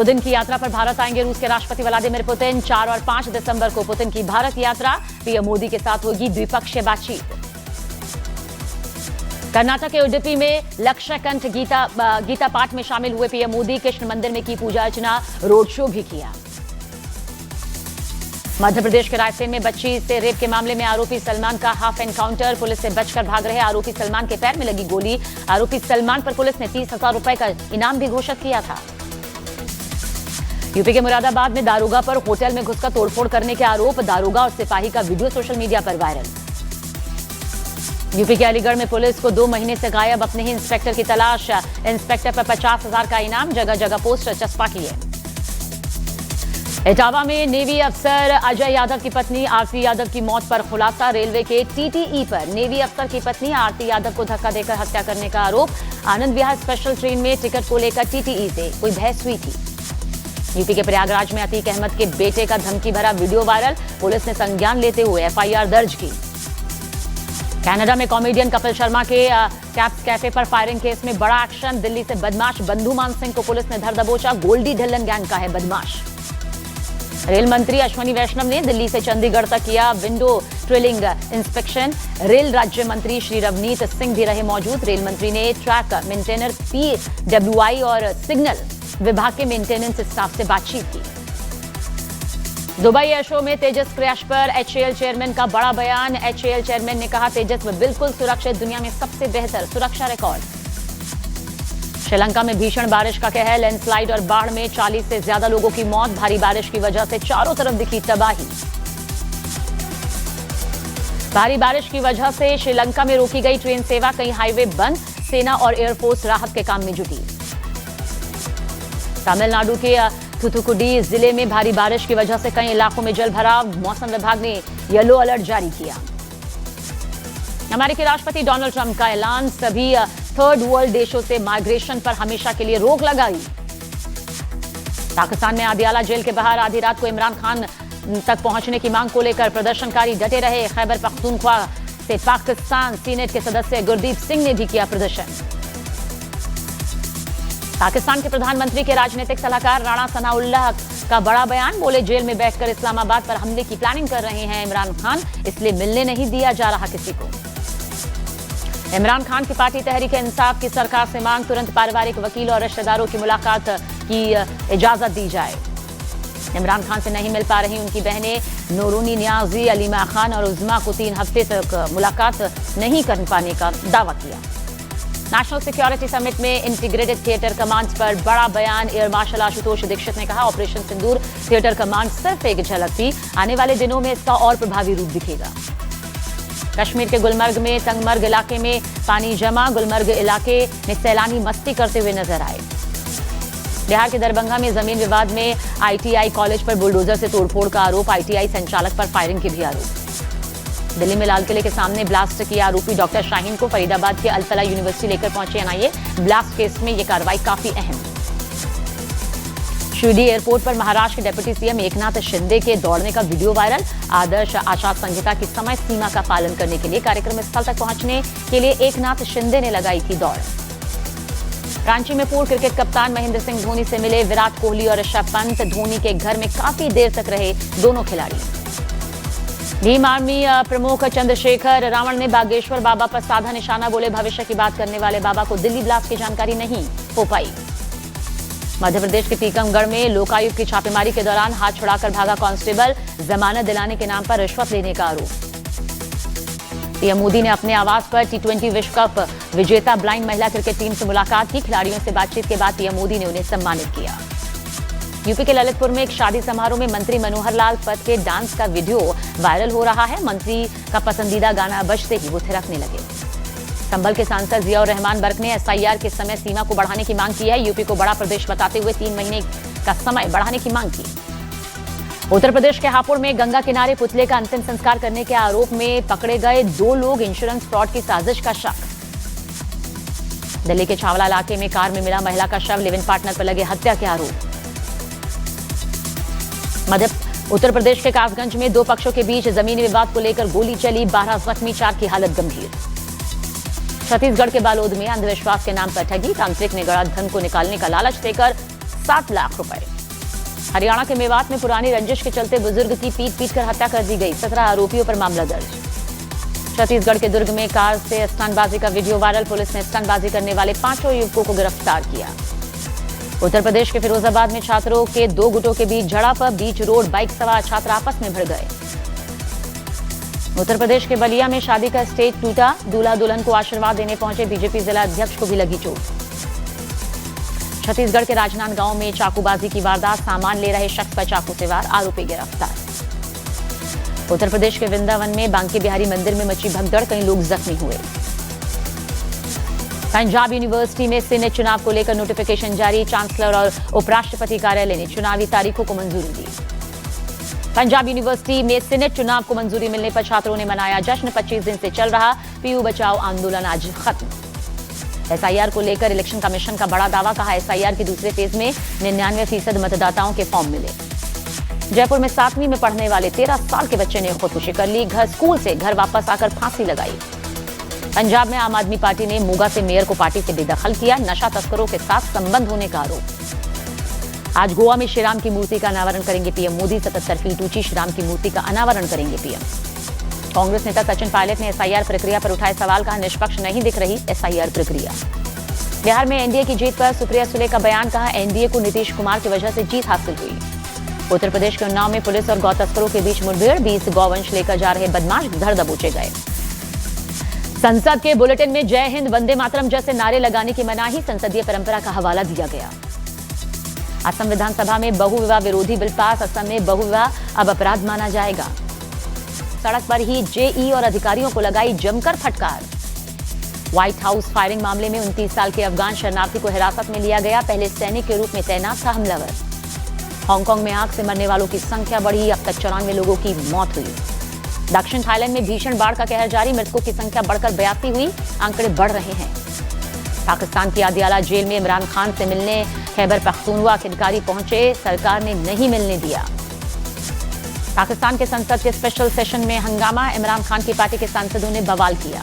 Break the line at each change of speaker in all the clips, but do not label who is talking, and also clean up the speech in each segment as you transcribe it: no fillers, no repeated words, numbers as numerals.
Putin की यात्रा पर भारत आएंगे रूस के राष्ट्रपति व्लादिमीर पुतिन। 4 और 5 दिसंबर को पुतिन की भारत यात्रा। पीएम मोदी के साथ होगी द्विपक्षीय बातचीत। कर्नाटक के उडुपी में लक्षकंठ गीता पाठ में शामिल हुए पीएम मोदी। कृष्ण मंदिर में की पूजा अर्चना, रोड शो भी किया। मध्य प्रदेश के रायसेन में बच्ची से रेप के मामले में आरोपी सलमान का हाफ एनकाउंटर। पुलिस से बचकर भाग रहे आरोपी सलमान के पैर में लगी गोली। आरोपी सलमान पर पुलिस ने 30,000 रुपए का इनाम भी घोषित किया था। यूपी के मुरादाबाद में दारोगा पर होटल में घुसकर तोड़फोड़ करने के आरोप। दारोगा और सिपाही का वीडियो सोशल मीडिया पर वायरल। यूपी के अलीगढ़ में पुलिस को 2 महीने से गायब अपने ही इंस्पेक्टर की तलाश। इंस्पेक्टर पर 50,000 का इनाम, जगह जगह पोस्टर चस्पा किए। इटावा में नेवी अफसर अजय यादव की पत्नी आरती यादव की मौत पर खुलासा। रेलवे के टीटीई पर नेवी अफसर की पत्नी आरती यादव को धक्का देकर हत्या करने का आरोप। आनंद विहार स्पेशल ट्रेन में टिकट को लेकर टीटीई से कोई बहस हुई थी। यूपी के प्रयागराज में अतीक अहमद के बेटे का धमकी भरा वीडियो वायरल। पुलिस ने संज्ञान लेते हुए एफआईआर दर्ज की। कनाडा में कॉमेडियन कपिल शर्मा के कैप्स कैफे पर फायरिंग केस में बड़ा एक्शन। दिल्ली से बदमाश बंधु मान सिंह को पुलिस ने धर दबोचा। गोल्डी ढिल्लन गैंग का है बदमाश। रेल मंत्री अश्विनी वैष्णव ने दिल्ली से चंडीगढ़ तक किया विंडो ड्रिलिंग इंस्पेक्शन। रेल राज्य मंत्री श्री रवनीत सिंह भी रहे मौजूद। रेल मंत्री ने ट्रैक मेंटेनर पीडब्ल्यूआई और सिग्नल विभाग के मेंटेनेंस स्टाफ से बातचीत की। दुबई एयर शो में तेजस क्रैश पर एचएएल चेयरमैन का बड़ा बयान। एचएएल चेयरमैन ने कहा तेजस में बिल्कुल सुरक्षित, दुनिया में सबसे बेहतर सुरक्षा रिकॉर्ड। श्रीलंका में भीषण बारिश का कहर। लैंडस्लाइड और बाढ़ में 40 से ज्यादा लोगों की मौत। भारी बारिश की वजह से चारों तरफ दिखी तबाही। भारी बारिश की वजह से श्रीलंका में रोकी गई ट्रेन सेवा, कई हाईवे बंद। सेना और एयरफोर्स राहत के काम में जुटी। तमिलनाडु के थूथुकुडी जिले में भारी बारिश की वजह से कई इलाकों में जल भराव। मौसम विभाग ने येलो अलर्ट जारी किया। अमेरिकी राष्ट्रपति डोनाल्ड ट्रंप का ऐलान। सभी थर्ड वर्ल्ड देशों से माइग्रेशन पर हमेशा के लिए रोक लगाई। पाकिस्तान में आदियाला जेल के बाहर आधी रात को इमरान खान तक पहुंचने की मांग को लेकर प्रदर्शनकारी डटे रहे। खैबर पख्तूनख्वा से पाकिस्तान सीनेट के सदस्य गुरदीप सिंह ने भी किया प्रदर्शन। पाकिस्तान के प्रधानमंत्री के राजनीतिक सलाहकार राणा सनाउल्लाह का बड़ा बयान। बोले जेल में बैठकर इस्लामाबाद पर हमले की प्लानिंग कर रहे हैं इमरान खान, इसलिए मिलने नहीं दिया जा रहा किसी को। इमरान खान की पार्टी तहरीक इंसाफ की सरकार से मांग, तुरंत पारिवारिक वकील और रिश्तेदारों की मुलाकात की इजाजत दी जाए। इमरान खान से नहीं मिल पा रही उनकी बहनें नूरुनी नियाजी, अलीमा खान और उज़मा को 3 हफ्ते तक मुलाकात नहीं कर पाने का दावा किया। नेशनल सिक्योरिटी समिट में इंटीग्रेटेड थिएटर कमांड पर बड़ा बयान। एयर मार्शल आशुतोष दीक्षित ने कहा ऑपरेशन सिंदूर थिएटर कमांड सिर्फ एक झलक थी, आने वाले दिनों में इसका और प्रभावी रूप दिखेगा। कश्मीर के गुलमर्ग में तंगमर्ग इलाके में पानी जमा। गुलमर्ग इलाके में सैलानी मस्ती करते हुए नजर आए। बिहार के दरभंगा में जमीन विवाद में आईटीआई कॉलेज पर बुलडोजर से तोड़फोड़ का आरोप। आईटीआई संचालक पर फायरिंग के भी आरोप। दिल्ली में लाल किले के सामने ब्लास्ट किया आरोपी डॉक्टर शाहीन को फरीदाबाद के अल-फलाह यूनिवर्सिटी लेकर पहुंचे एनआईए। ब्लास्ट केस में यह कार्रवाई काफी अहम। शिरडी एयरपोर्ट पर महाराष्ट्र के डिप्टी सीएम एकनाथ शिंदे के दौड़ने का वीडियो वायरल। आदर्श आचार संहिता की समय सीमा का पालन करने के लिए कार्यक्रम स्थल तक पहुंचने के लिए एकनाथ शिंदे ने लगाई थी दौड़। रांची में पूर्व क्रिकेट कप्तान महेंद्र सिंह धोनी से मिले विराट कोहली और ऋषभ पंत। धोनी के घर में काफी देर तक रहे दोनों खिलाड़ी। भीम आर्मी प्रमुख चंद्रशेखर रावण ने बागेश्वर बाबा पर साधा निशाना। बोले भविष्य की बात करने वाले बाबा को दिल्ली ब्लास्ट की जानकारी नहीं हो पाई। मध्य प्रदेश के टीकमगढ़ में लोकायुक्त की छापेमारी के दौरान हाथ छुड़ाकर भागा कांस्टेबल। जमानत दिलाने के नाम पर रिश्वत लेने का आरोप। पीएम मोदी ने अपने आवास पर टी20 विश्व कप विजेता ब्लाइंड महिला क्रिकेट टीम से मुलाकात की। खिलाड़ियों से बातचीत के बाद पीएम मोदी ने उन्हें सम्मानित किया। यूपी के ललितपुर में एक शादी समारोह में मंत्री मनोहर लाल पथ के डांस का वीडियो वायरल हो रहा है। मंत्री का पसंदीदा गाना बजते ही वो थिरकने लगे। संभल के सांसद जियाउर रहमान बर्क ने एसआईआर के समय सीमा को बढ़ाने की मांग की है। यूपी को बड़ा प्रदेश बताते हुए 3 महीने का समय बढ़ाने की मांग की। उत्तर प्रदेश के हापुड़ में गंगा किनारे पुतले का अंतिम संस्कार करने के आरोप में पकड़े गए 2 लोग। इंश्योरेंस फ्रॉड की साजिश का शक। दिल्ली के छावला इलाके में कार में मिला महिला का शव। लिव इन पार्टनर पर लगे हत्या के आरोप। उत्तर प्रदेश के कासगंज में 2 पक्षों के बीच जमीनी विवाद को लेकर गोली चली। 12 जख्मी, 4 की हालत गंभीर। छत्तीसगढ़ के बालोद में अंधविश्वास के नाम पर ठगी। तांत्रिक ने गड़ा धन को निकालने का लालच देकर 7 लाख रुपए। हरियाणा के मेवात में पुरानी रंजिश के चलते बुजुर्ग की पीट कर हत्या कर दी गई। 17 आरोपियों पर मामला दर्ज। छत्तीसगढ़ के दुर्ग में कार से स्टंटबाजी का वीडियो वायरल। पुलिस ने स्टंटबाजी करने वाले 5 युवकों को गिरफ्तार किया। उत्तर प्रदेश के फिरोजाबाद में छात्रों के 2 गुटों के बीच झड़प। बीच रोड बाइक सवार छात्र आपस में भिड़ गए। उत्तर प्रदेश के बलिया में शादी का स्टेज टूटा। दूल्हा दुल्हन को आशीर्वाद देने पहुंचे बीजेपी जिला अध्यक्ष को भी लगी चोट। छत्तीसगढ़ के राजनांदगांव में चाकूबाजी की वारदात। सामान ले रहे शख्स पर चाकू से वार। आरोपी गिरफ्तार। उत्तर प्रदेश के वृंदावन में बांके बिहारी मंदिर में मची भगदड़। कई लोग जख्मी हुए। पंजाब यूनिवर्सिटी में सीनेट चुनाव को लेकर नोटिफिकेशन जारी। चांसलर और उपराष्ट्रपति कार्यालय ने चुनावी तारीखों को मंजूरी दी। पंजाब यूनिवर्सिटी में सीनेट चुनाव को मंजूरी मिलने पर छात्रों ने मनाया जश्न। 25 दिन से चल रहा पीयू बचाओ आंदोलन आज खत्म। एसआईआर को लेकर इलेक्शन कमीशन का बड़ा दावा। कहा एसआईआर के दूसरे फेज में 99% मतदाताओं के फॉर्म मिले। जयपुर में 7वीं में पढ़ने वाले 13 साल के बच्चे ने खुदकुशी कर ली। स्कूल से घर वापस आकर फांसी लगाई। पंजाब में आम आदमी पार्टी ने मोगा से मेयर को पार्टी से बेदखल किया। नशा तस्करों के साथ संबंध होने का आरोप। आज गोवा में श्रीराम की मूर्ति का अनावरण करेंगे पीएम मोदी। 77 फीट ऊंची श्रीराम की मूर्ति का अनावरण करेंगे पीएम। कांग्रेस नेता सचिन पायलट ने एसआईआर प्रक्रिया पर उठाए सवाल। कहा निष्पक्ष नहीं दिख रही एसआईआर प्रक्रिया। बिहार में एनडीए की जीत पर सुप्रिया सुले का बयान। कहा एनडीए को नीतीश कुमार की वजह से जीत हासिल हुई। उत्तर प्रदेश के उन्नाव में पुलिस और गौ तस्करों के बीच मुठभेड़। 20 गौवंश लेकर जा रहे बदमाश धर दबोचे गए। संसद के बुलेटिन में जय हिंद वंदे मातरम जैसे नारे लगाने की मनाही। संसदीय परंपरा का हवाला दिया गया। असम विधानसभा में बहुविवाह विरोधी बिल पास। असम में बहुविवाह अब अपराध माना जाएगा। सड़क पर ही जेई और अधिकारियों को लगाई जमकर फटकार। व्हाइट हाउस फायरिंग मामले में 29 साल के अफगान शरणार्थी को हिरासत में लिया गया। पहले सैनिक के रूप में तैनात था हमलावर। हांगकांग में आग से मरने वालों की संख्या बढ़ी। अब तक 94 लोगों की मौत हुई। दक्षिण थाईलैंड में भीषण बाढ़ का कहर जारी। मृतकों की संख्या बढ़कर 82 हुई। आंकड़े बढ़ रहे हैं। पाकिस्तान की अदियाला जेल में इमरान खान से मिलने खैबर पख्तूनख्वा के अधिकारी पहुंचे। सरकार ने नहीं मिलने दिया। पाकिस्तान के संसद के स्पेशल सेशन में हंगामा। इमरान खान की पार्टी के सांसदों ने बवाल किया।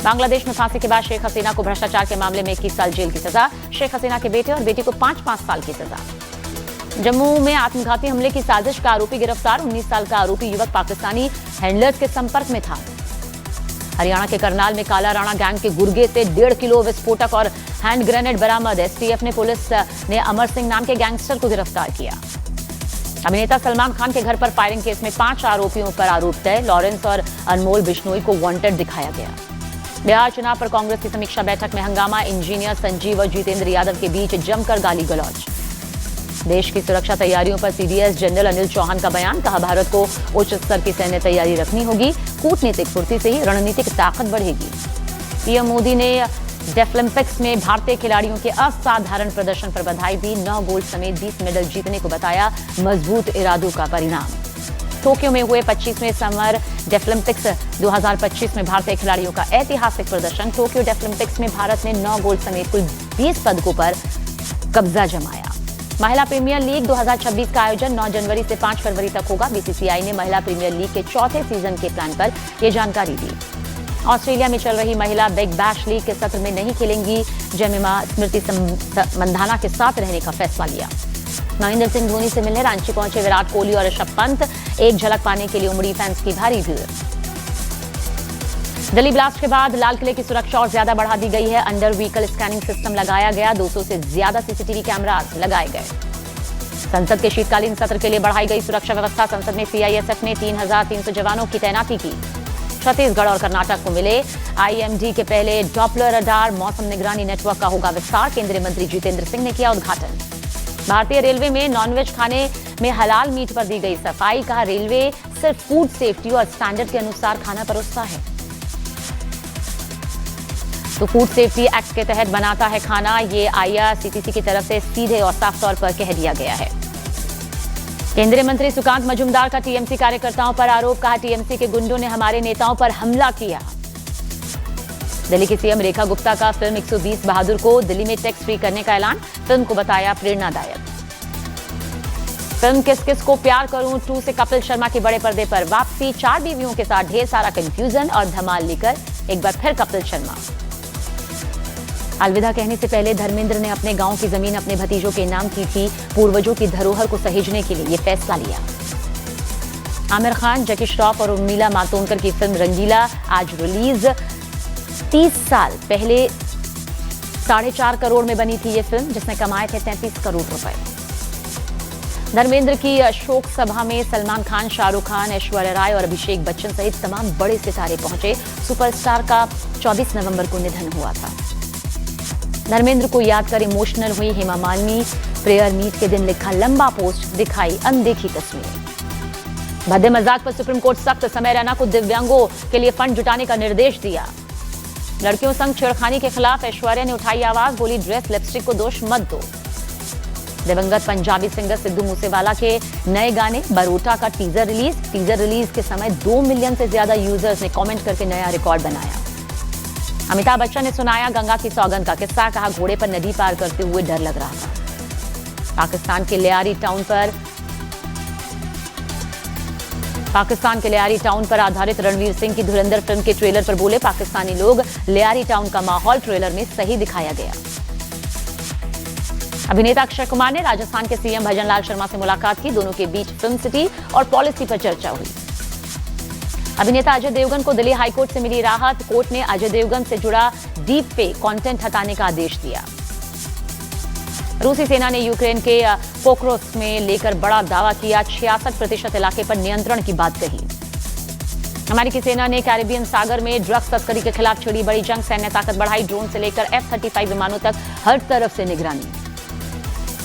बांग्लादेश में फांसी के बाद शेख हसीना को भ्रष्टाचार के मामले में 21 साल जेल की सजा। शेख हसीना के बेटे और बेटी को 5-5 साल की सजा। जम्मू में आत्मघाती हमले की साजिश का आरोपी गिरफ्तार। 19 साल का आरोपी युवक पाकिस्तानी हैंडलर्स के संपर्क में था। हरियाणा के करनाल में काला राणा गैंग के गुर्गे से 1.5 किलो विस्फोटक और हैंड ग्रेनेड बरामद। एसटीएफ ने पुलिस ने अमर सिंह नाम के गैंगस्टर को गिरफ्तार किया। अभिनेता सलमान खान के घर पर फायरिंग केस में 5 आरोपियों पर आरोप तय। लॉरेंस और अनमोल बिश्नोई को वांटेड दिखाया गया। बिहार चुनाव पर कांग्रेस की समीक्षा बैठक में हंगामा। इंजीनियर संजीव और जितेंद्र यादव के बीच जमकर गाली गलौज। देश की सुरक्षा तैयारियों पर सीडीएस जनरल अनिल चौहान का बयान। कहा भारत को उच्च स्तर की सैन्य तैयारी रखनी होगी। कूटनीतिक फुर्ती से ही रणनीतिक ताकत बढ़ेगी। पीएम मोदी ने डेफलिम्पिक्स में भारतीय खिलाड़ियों के असाधारण प्रदर्शन पर बधाई दी। 9 गोल्ड समेत 20 मेडल जीतने को बताया मजबूत इरादों का परिणाम। टोक्यो में हुए 25वें समर डेफलिम्पिक्स 2025 में भारतीय खिलाड़ियों का ऐतिहासिक प्रदर्शन। टोक्यो डेफलिम्पिक्स में भारत ने 9 गोल्ड समेत कुल 20 पदकों पर कब्जा जमाया। महिला प्रीमियर लीग 2026 का आयोजन 9 जनवरी से 5 फरवरी तक होगा। बीसीसीआई ने महिला प्रीमियर लीग के 4थे सीजन के प्लान पर यह जानकारी दी। ऑस्ट्रेलिया में चल रही महिला बिग बैश लीग के सत्र में नहीं खेलेंगी। जेमिमा स्मृति मंधाना के साथ रहने का फैसला लिया। महेंद्र सिंह धोनी से मिलने रांची पहुंचे विराट कोहली और ऋषभ पंत। एक झलक पाने के लिए उमड़ी फैंस की भारी भीड़। दिल्ली ब्लास्ट के बाद लाल किले की सुरक्षा और ज्यादा बढ़ा दी गई है। अंडर व्हीकल स्कैनिंग सिस्टम लगाया गया। 200 से ज्यादा सीसीटीवी कैमरास लगाए गए। संसद के शीतकालीन सत्र के लिए बढ़ाई गई सुरक्षा व्यवस्था। संसद में सीआईएसएफ ने 3300 जवानों की तैनाती की। छत्तीसगढ़ और कर्नाटक को मिले आईएमडी के पहले डॉपलर रडार। मौसम निगरानी नेटवर्क का होगा विस्तार। केंद्रीय मंत्री जितेंद्र सिंह ने किया उद्घाटन। भारतीय रेलवे में नॉनवेज खाने में हलाल मीट पर दी गई सफाई। कहा रेलवे सिर्फ फूड सेफ्टी और स्टैंडर्ड के अनुसार खाना परोसता है। तो फूड सेफ्टी एक्ट के तहत बनाता है खाना। ये आईआरसीटीसी की तरफ से सीधे और साफ तौर पर कह दिया गया है। केंद्रीय मंत्री सुकांत मजूमदार का टीएमसी कार्यकर्ताओं पर आरोप। कहा टीएमसी के गुंडों ने हमारे नेताओं पर हमला किया। दिल्ली की सीएम रेखा गुप्ता का फिल्म 120 बहादुर को दिल्ली में टैक्स फ्री करने का ऐलान। फिल्म को बताया प्रेरणादायक। फिल्म किस किस को प्यार करूं 2 से कपिल शर्मा की बड़े पर्दे पर वापसी। 4 बीवियों के साथ ढेर सारा कंफ्यूजन और धमाल लेकर एक बार फिर कपिल शर्मा। अलविदा कहने से पहले धर्मेंद्र ने अपने गांव की जमीन अपने भतीजों के नाम की थी। पूर्वजों की धरोहर को सहेजने के लिए ये फैसला लिया। आमिर खान, जैकी श्रॉफ और उर्मिला मातोंडकर की फिल्म रंगीला आज रिलीज। 30 साल पहले 4.5 करोड़ में बनी थी ये फिल्म, जिसने कमाए थे 33 करोड़ रुपए। धर्मेंद्र की शोक सभा में सलमान खान, शाहरुख खान, ऐश्वर्या राय और अभिषेक बच्चन सहित तमाम बड़े सितारे पहुंचे। सुपरस्टार का 24 नवंबर को निधन हुआ था। धर्मेंद्र को याद कर इमोशनल हुई हेमा मालिनी। प्रेयर मीट के दिन लिखा लंबा पोस्ट, दिखाई अनदेखी तस्वीरें। भद्दे मजाक पर सुप्रीम कोर्ट सख्त। समय रैना को दिव्यांगों के लिए फंड जुटाने का निर्देश दिया। लड़कियों संग छेड़खानी के खिलाफ ऐश्वर्या ने उठाई आवाज, बोली ड्रेस लिपस्टिक को दोष मत दो। दिवंगत पंजाबी सिंगर सिद्धू मूसेवाला के नए गाने बरोटा का टीजर रिलीज के समय 2 मिलियन से ज्यादा यूजर्स ने कमेंट करके नया रिकॉर्ड बनाया। अमिताभ बच्चन ने सुनाया गंगा की सौगंध का किस्सा, कहा घोड़े पर नदी पार करते हुए डर लग रहा था। पाकिस्तान के लियारी टाउन पर आधारित रणवीर सिंह की धुरंधर फिल्म के ट्रेलर पर बोले पाकिस्तानी लोग, लियारी टाउन का माहौल ट्रेलर में सही दिखाया गया। अभिनेता अक्षय कुमार ने राजस्थान के सीएम भजनलाल शर्मा से मुलाकात की। दोनों के बीच फिल्म सिटी और पॉलिसी पर चर्चा हुई। अभिनेता अजय देवगन को दिल्ली हाईकोर्ट से मिली राहत। कोर्ट ने अजय देवगन से जुड़ा डीप फेक कंटेंट हटाने का आदेश दिया। रूसी सेना ने यूक्रेन के पोक्रोव्स्क में लेकर बड़ा दावा किया। 66% इलाके पर नियंत्रण की बात कही। अमेरिकी सेना ने कैरिबियन सागर में ड्रग्स तस्करी के खिलाफ छिड़ी बड़ी जंग। सैन्य ताकत बढ़ाई। ड्रोन से लेकर F-35 विमानों तक हर तरफ से निगरानी।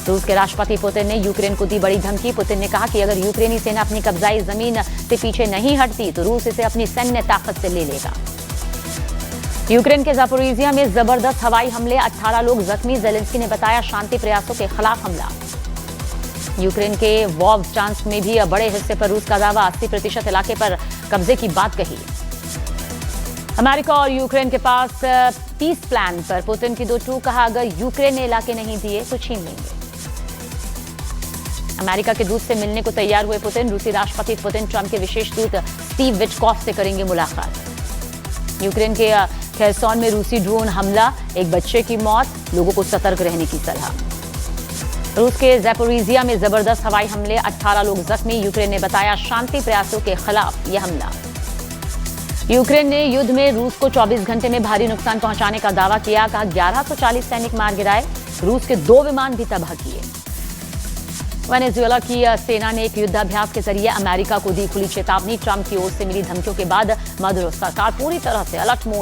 रूस के राष्ट्रपति पुतिन ने यूक्रेन को दी बड़ी धमकी। पुतिन ने कहा कि अगर यूक्रेनी सेना अपनी कब्जाई जमीन से पीछे नहीं हटती तो रूस इसे अपनी सैन्य ताकत से ले लेगा। यूक्रेन के जापोरिजिया में जबरदस्त हवाई हमले, 18 लोग जख्मी। जेलेंस्की ने बताया शांति प्रयासों के खिलाफ हमला। यूक्रेन के वोव्चांस्क में भी बड़े हिस्से पर रूस का दावा। 80% इलाके पर कब्जे की बात कही। अमेरिका और यूक्रेन के पास पीस प्लान पर पुतिन की दो टूक, कहा अगर यूक्रेन ने इलाके नहीं दिए तो छीन लेंगे। अमेरिका के दूत से मिलने को तैयार हुए पुतिन। रूसी राष्ट्रपति पुतिन ट्रंप के विशेष दूत स्टीव विटकॉफ से करेंगे मुलाकात। यूक्रेन के खेर्सोन में रूसी ड्रोन हमला, एक बच्चे की मौत। लोगों को सतर्क रहने की सलाह। रूस के ज़ैपोरिजिया में जबरदस्त हवाई हमले, 18 लोग जख्मी। यूक्रेन ने बताया शांति प्रयासों के खिलाफ यह हमला। यूक्रेन ने युद्ध में रूस को 24 घंटे में भारी नुकसान पहुंचाने का दावा किया। कहा 1140 सैनिक मार गिराए। रूस के 2 विमान भी तबाह किए। वेनेजुएला की सेना ने एक युद्धाभ्यास के जरिए अमेरिका को दी खुली चेतावनी। ट्रंप की ओर से मिली धमकियों के बाद मदुरो सरकार पूरी तरह से अलर्ट मोड